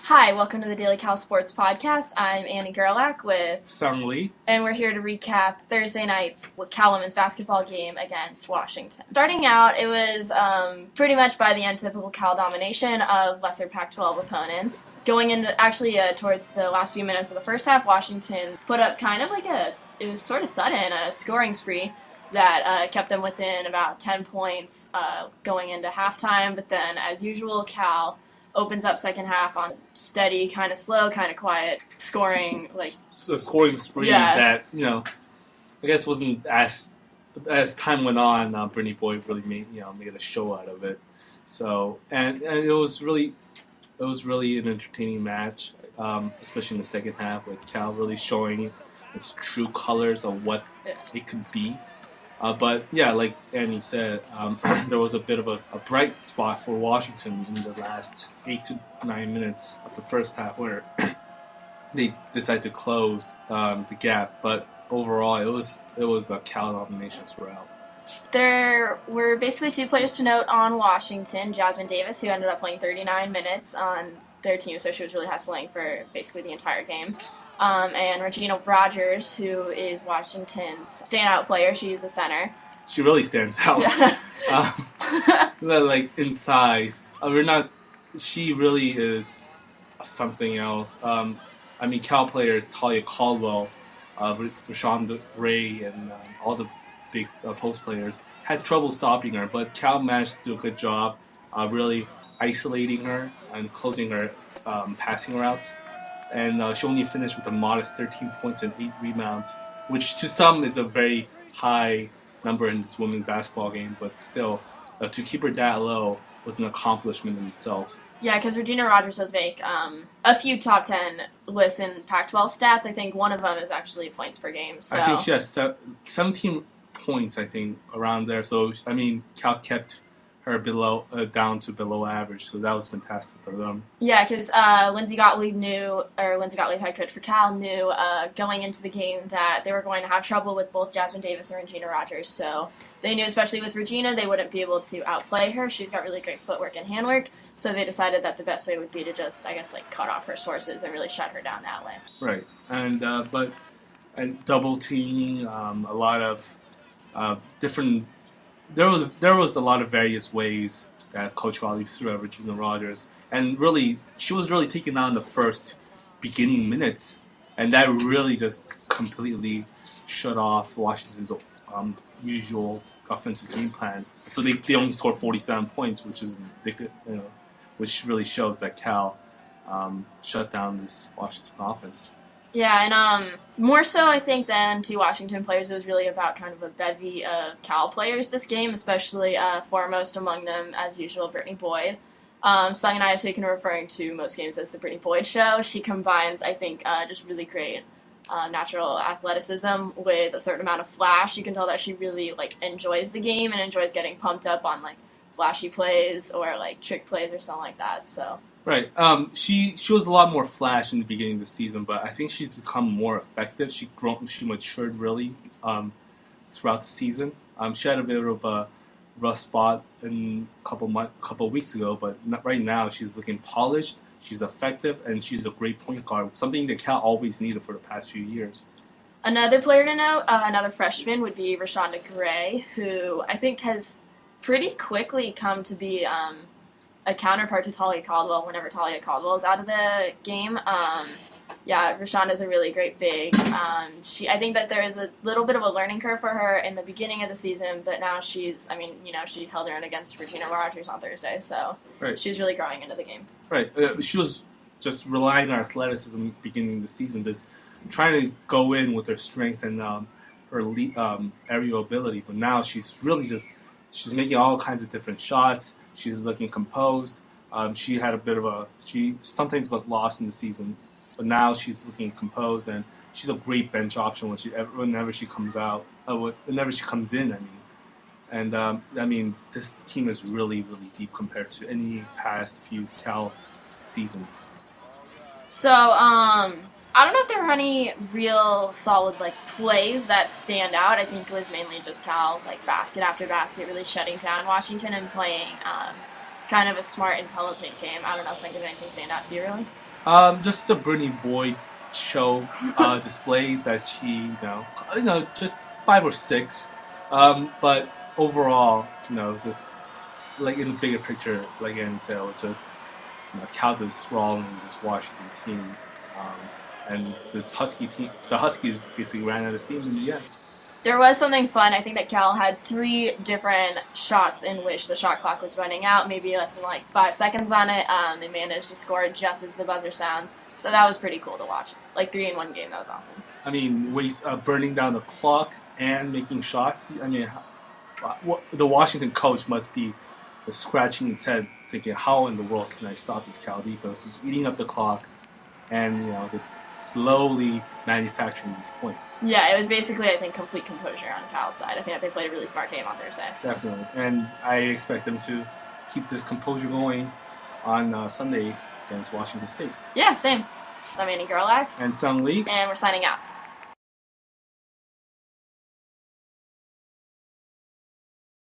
Hi, welcome to the Daily Cal Sports Podcast. I'm Annie Gerlach with Sung Lee. And we're here to recap Thursday night's Cal women's basketball game against Washington. Starting out, it was pretty much by the end typical Cal domination of lesser Pac-12 opponents. Going into towards the last few minutes of the first half, Washington put up kind of like it was sort of sudden, a scoring spree that kept them within about 10 points going into halftime. But then, as usual, Cal opens up second half on steady, kind of slow, kind of quiet scoring. So a scoring spree that, I guess wasn't as time went on, Brittany Boyd really made a show out of it. So, and it was really an entertaining match, especially in the second half with Cal really showing its true colors of what it could be. But yeah, like Annie said, there was a bit of a bright spot for Washington in the last 8 to 9 minutes of the first half where they decided to close the gap. But overall, it was a Cal domination throughout. There were basically two players to note on Washington. Jasmine Davis, who ended up playing 39 minutes on their team, so she was really hustling for basically the entire game. And Regina Rogers, who is Washington's standout player. She's a center. She really stands out. Like in size, she really is something else. Cal players Talia Caldwell, Rashawn Ray, and all the big post players had trouble stopping her, but Cal managed to do a good job, really isolating her and closing her passing routes. And she only finished with a modest 13 points and 8 rebounds, which to some is a very high number in this women's basketball game, but still, to keep her that low was an accomplishment in itself. Yeah, because Regina Rogers does make a few top 10 lists in Pac-12 stats. I think one of them is actually points per game. So I think she has 17 points, around there. So, Cal kept her down to below average, so that was fantastic for them. Yeah, because Lindsay Gottlieb, head coach for Cal, knew going into the game that they were going to have trouble with both Jasmine Davis and Regina Rogers. So they knew, especially with Regina, they wouldn't be able to outplay her. She's got really great footwork and handwork, so they decided that the best way would be to just, cut off her sources and really shut her down that way. Right, and double teaming, a lot of different. There was a lot of various ways that Coach Gottlieb threw at Regina Rogers, and really she was really taking on the first beginning minutes, and that really just completely shut off Washington's usual offensive game plan. So they only scored 47 points, which really shows that Cal shut down this Washington offense. Yeah, and more so, I think, than two Washington players, it was really about kind of a bevy of Cal players this game, especially foremost among them, as usual, Brittany Boyd. Sung and I have taken referring to most games as the Brittany Boyd show. She combines, I think, just really great natural athleticism with a certain amount of flash. You can tell that she really enjoys the game and enjoys getting pumped up on flashy plays or trick plays or something like that. So. Right. She shows a lot more flash in the beginning of the season, but I think she's become more effective. She matured really throughout the season. She had a bit of a rough spot a couple weeks ago, but right now she's looking polished. She's effective, and she's a great point guard, something that Cal always needed for the past few years. Another player to note, another freshman, would be Rashonda Gray, who I think has pretty quickly come to be a counterpart to Talia Caldwell whenever Talia Caldwell is out of the game. Rashawn is a really great big. I think that there is a little bit of a learning curve for her in the beginning of the season, but now she held her own against Regina Rogers on Thursday, so right. She's really growing into the game. Right. She was just relying on athleticism beginning of the season, just trying to go in with her strength and her aerial ability, but now she's really she's making all kinds of different shots. She's looking composed. She sometimes looked lost in the season, but now she's looking composed, and she's a great bench option whenever she comes in. And this team is really, really deep compared to any past few Cal seasons. So, I don't know if there were any real solid plays that stand out. I think it was mainly just Cal basket after basket, really shutting down Washington and playing kind of a smart, intelligent game. I don't know, think of anything stand out to you really? Just the Brittany Boyd show displays that she, just 5 or 6. But overall, it's just like in the bigger picture, like Annie said, it was just Cal's is strong in this Washington team, and this Husky team. The Huskies basically ran out of steam in the end. There was something fun. I think that Cal had 3 different shots in which the shot clock was running out, maybe less than 5 seconds on it. They managed to score just as the buzzer sounds, so that was pretty cool to watch. 3 in one game, that was awesome. I mean, burning down the clock and making shots. I mean, the Washington coach must be scratching his head, thinking, how in the world can I stop this Cal defense? Just eating up the clock and, just slowly manufacturing these points. Yeah, it was basically, I think, complete composure on Cal's side. I think that they played a really smart game on Thursday. So. Definitely. And I expect them to keep this composure going on Sunday against Washington State. Yeah, same. So I'm Annie Gerlach. And Sung Lee. And we're signing out.